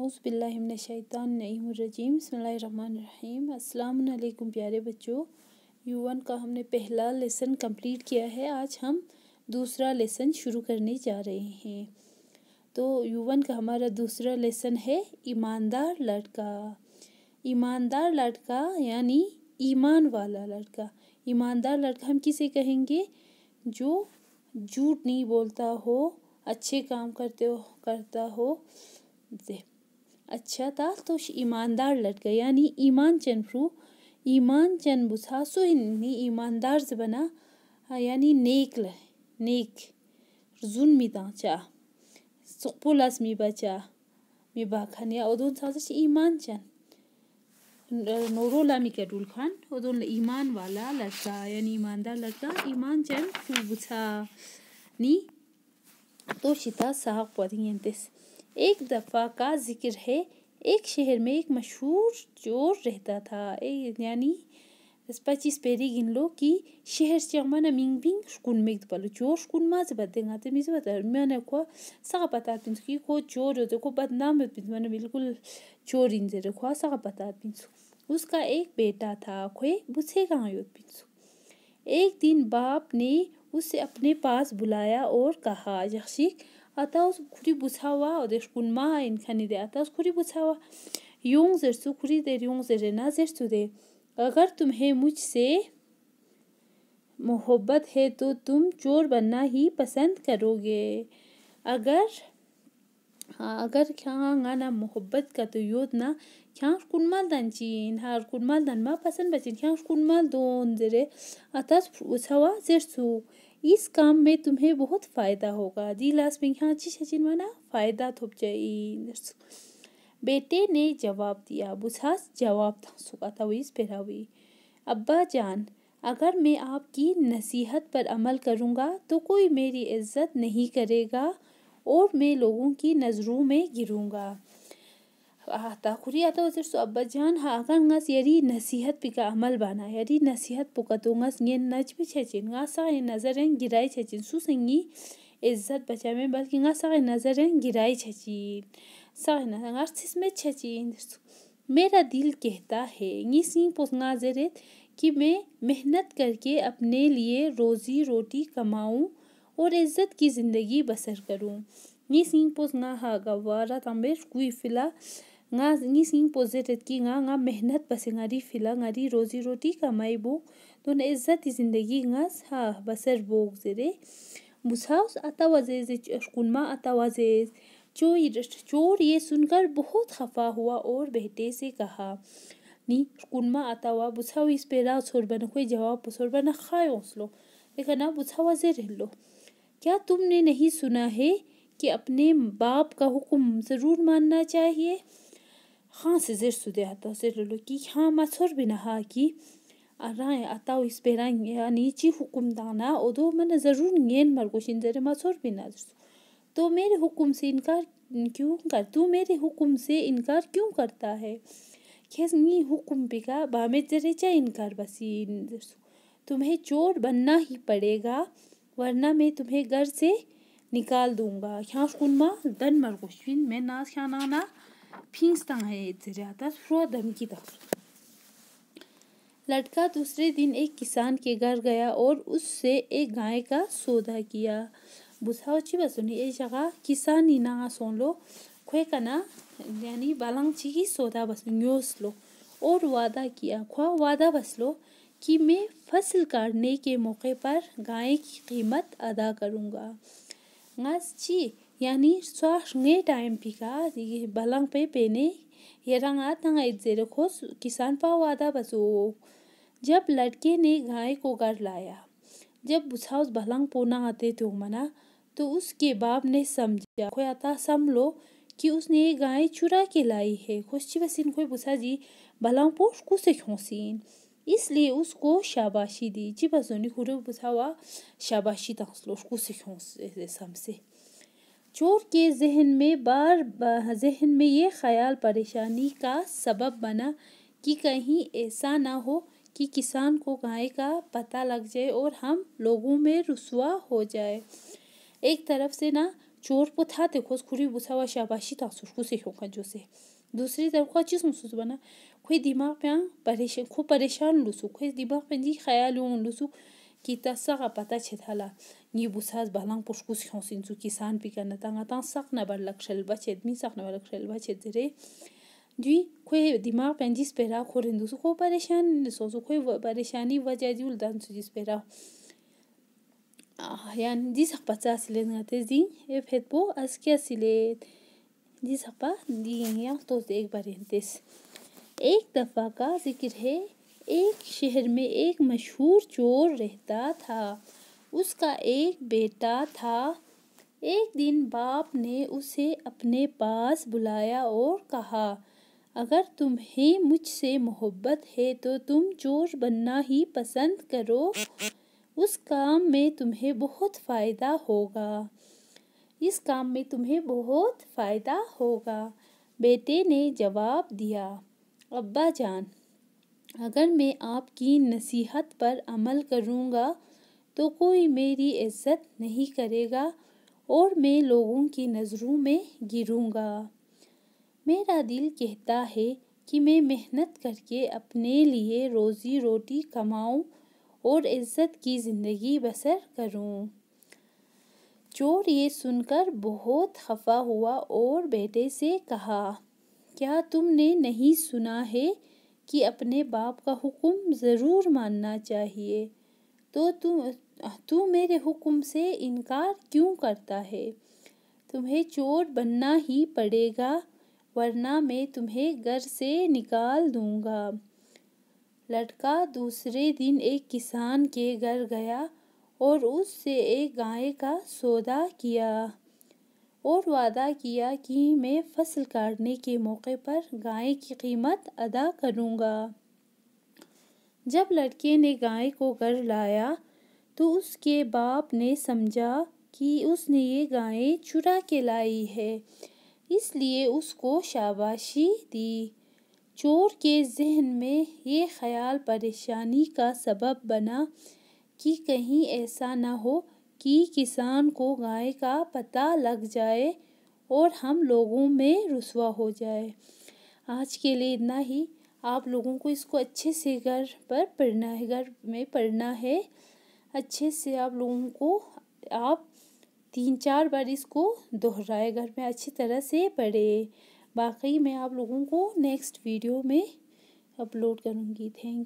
औज़ुबिल्लाहिमिनश्शैतानिर्रजीम बिस्मिल्लाहिर्रहमानिर्रहीम। अस्सलाम वालेकुम प्यारे बच्चों। U1 का हमने पहला लेसन कंप्लीट किया है। आज हम दूसरा लेसन शुरू करने जा रहे हैं। तो U1 का हमारा दूसरा लेसन है ईमानदार लड़का। ईमानदार लड़का यानी ईमान वाला लड़का। ईमानदार लड़का हम किसे कहेंगे? जो झूठ नहीं बोलता हो, अच्छे काम करता हो। अच्छा था तो ईमानदार लड़का यानी ईमान चन बुसा सो ही ईमानदार से बना यानी नेक जुन चा सुपुलस मी बचा मी बाखन या ओदोन साज ईमान चन नोरोला मी केडुल खान ओदोन ईमान वाला लड़का यानी ईमानदार लड़का ईमान चन बुसा नी तो शिता साहब पढ़ियंतेस। एक दफ़ा का जिक्र है, एक शहर में एक मशहूर चोर रहता था। यानी 25 पेरी गिन लो कि शहर से हमारा मिंग बिंग स्कूल में पलो चोर स्कूल माँ से बदेंगा तो मिस बता मैंने को सका पता पिंस कि को चोर होते को बदनाम होते पिंस मैंने बिल्कुल चोर इंजे रखो सका पता पिंस। उसका एक बेटा था कोई बुझे कहाँ योत पिंस। एक दिन बाप ने उसे अपने पास बुलाया और कहा यक्षिक आता उस खुरी बुझावा और देश कुन्मा इन खानी दे आता उस खुरी बुझावा यूं जर्सु खुरी दे यूं जरे ना जर्सु दे। अगर तुम्हें मुझसे मोहब्बत है तो तुम चोर बनना ही पसंद करोगे। अगर क्या गाना मोहब्बत का तो योद ना क्या कुन्माल दांचीन हार कुन्माल दानमा पसंद बचिन क्या कुन्माल दोन जरे आता बुझावा जर्सु। इस काम में तुम्हें बहुत फ़ायदा होगा। दिलास में यहाँ अच्छी सचिन माना फ़ायदा थोप जाए। बेटे ने जवाब दिया। बुझास जवाब था सुखा था इस पेरा हुई। अब्बा जान, अगर मैं आपकी नसीहत पर अमल करूँगा तो कोई मेरी इज्जत नहीं करेगा और मैं लोगों की नज़रों में गिरूँगा। आता खुरी आता उधर सो अब्बा जान हाँ अगर ngас यरी नसीहत पिका अमल बाना यरी नसीहत पुकतो ngас ये नच भी छचिन ngasa ये नजरें गिराई छचिन सुसंगी इज्जत बचा में बल्कि ngasa ये नजरें गिराई छचिन सा ना ngас इसमें छचिन। मेरा दिल कहता है नीसी पोंगा जरेत कि मैं मेहनत करके अपने लिए रोजी रोटी कमाऊं और इज्जत की ज़िंदगी बसर करूं। नीसी पोंगा हा गवारा तंबेश कुई फिला नीसी पोजेरेत की nga मेहनत बसेंगारी फिला ngaरी रोजी रोटी कमाई बो तो न इज्जत की ज़िंदगी ngас हा बसर बोग जरे। मुसाउस आता वजेज कुनमा आता वजेज चोर ये सुनकर बहुत खफा हुआ और बेटे से कहा नी कुनमा आता हुआ बुझाओ इस पेरा छोरबन कोई जवाब छोरबन खाए ओसलो देखना बुझावा जे रहलो। क्या तुमने नहीं सुना है कि अपने बाप का हुक्म ज़रूर मानना चाहिए? हाँ से जेर सुदे आता से लो कि हाँ मछोर बिना हाँ कि अराय आता इस पेरा यानी ची हुक्म दाना ओदो मन ज़रूर नीन मरगोशिन जरे मछोर बिना तो मेरे हुक्म से इनकार क्यों कर तू मेरे हुक्म से इनकार क्यों करता है? खेस नी हुक्म पिका बामे जरे चा इनकार बसी तुम्हें चोर बनना ही पड़ेगा वरना मैं तुम्हें घर से निकाल दूंगा। यहाँ कुनमा दन मरगोशिन मैं नास खाना ना फिंस तंग है जरे आता फ्रो धमकी था। लड़का दूसरे दिन एक किसान के घर गया और उससे एक गाय का सौदा किया। बुझाओ ची बसुनी ए जगह किसान ही ना सोन लो खोए कना यानी बालंग ची की सौदा बस न्योस लो और वादा किया ख्वा वादा बस लो कि मैं फसल काटने के मौके पर गाय की कीमत अदा करूँगा। ngас ची यानी स्वाश ने टाइम पिका बालंग पे पेने ये रंगा तंगा इज्जे रखो किसान पा वादा बसो। जब लड़के ने गाय को घर लाया जब बुझाउस भलंग पोना आते तो मना तो उसके बाप ने समझा कोई आता सम लो कि उसने ये गाय चुरा के लाई है। खुशी बसिन कोई बुझा जी भलंग पोश कुसे खोसीन इसलिए उसको शाबाशी दी जी बसोनी खुरे बुझावा शाबाशी तंसलो कुसे खोस समसे। चोर के जहन में ये ख्याल परेशानी का सबब बना कि कहीं ऐसा ना हो कि किसान को गाय का पता लग जाए और हम लोगों में रुसवा हो जाए। एक तरफ से ना चोर पोथा देखो खुरी बुसावा शाबाशी तासुर को से होगा जो से दूसरी तरफ का चीज़ मुझे बना कोई दिमाग पे परेशान खूब परेशान लुसु कोई दिमाग पे जी ख्याल यूं लुसु कि तसा का पता छेथाला ये बुसाज बाlang पुष्कुस होसिन सु किसान पिकना ता सक न बर लक्षल बचे मी सक न बर लक्षल बचे जरे जी कोई दिमाग पे जिस पे रा खोरिंदु सु को परेशान सो कोई परेशानी वजह जुल दान सु जिस पे रा यान जी सक पचा सिले नते जी ए फेतबो अस्किया सिले जी सकपा दी या तो एक बार एक दफ़ा का जिक्र है। एक शहर में एक मशहूर चोर रहता था। उसका एक बेटा था। एक दिन बाप ने उसे अपने पास बुलाया और कहा, अगर तुम्हें मुझसे मोहब्बत है तो तुम चोर बनना ही पसंद करो। उस काम में तुम्हें बहुत फ़ायदा होगा। इस काम में तुम्हें बहुत फ़ायदा होगा। बेटे ने जवाब दिया, अब्बा जान, अगर मैं आपकी नसीहत पर अमल करूँगा तो कोई मेरी इज्जत नहीं करेगा और मैं लोगों की नज़रों में गिरूँगा। मेरा दिल कहता है कि मैं मेहनत करके अपने लिए रोज़ी रोटी कमाऊँ और इज्जत की ज़िंदगी बसर करूँ। चोर ये सुनकर बहुत खफा हुआ और बेटे से कहा, क्या तुमने नहीं सुना है कि अपने बाप का हुक्म ज़रूर मानना चाहिए, तो तू मेरे हुक्म से इनकार क्यों करता है? तुम्हें चोर बनना ही पड़ेगा वरना मैं तुम्हें घर से निकाल दूंगा। लड़का दूसरे दिन एक किसान के घर गया और उससे एक गाय का सौदा किया और वादा किया कि मैं फसल काटने के मौके पर गाय की कीमत अदा करूंगा। जब लड़के ने गाय को घर लाया तो उसके बाप ने समझा कि उसने ये गाय चुरा के लाई है, इसलिए उसको शाबाशी दी। चोर के जहन में ये ख्याल परेशानी का सबब बना कि कहीं ऐसा ना हो कि किसान को गाय का पता लग जाए और हम लोगों में रुसवा हो जाए। आज के लिए इतना ही। आप लोगों को इसको अच्छे से घर पर पढ़ना है, घर में पढ़ना है अच्छे से। आप लोगों को आप 3-4 बार इसको दोहराए, घर में अच्छी तरह से पढ़े। बाकी मैं आप लोगों को नेक्स्ट वीडियो में अपलोड करूँगी। थैंक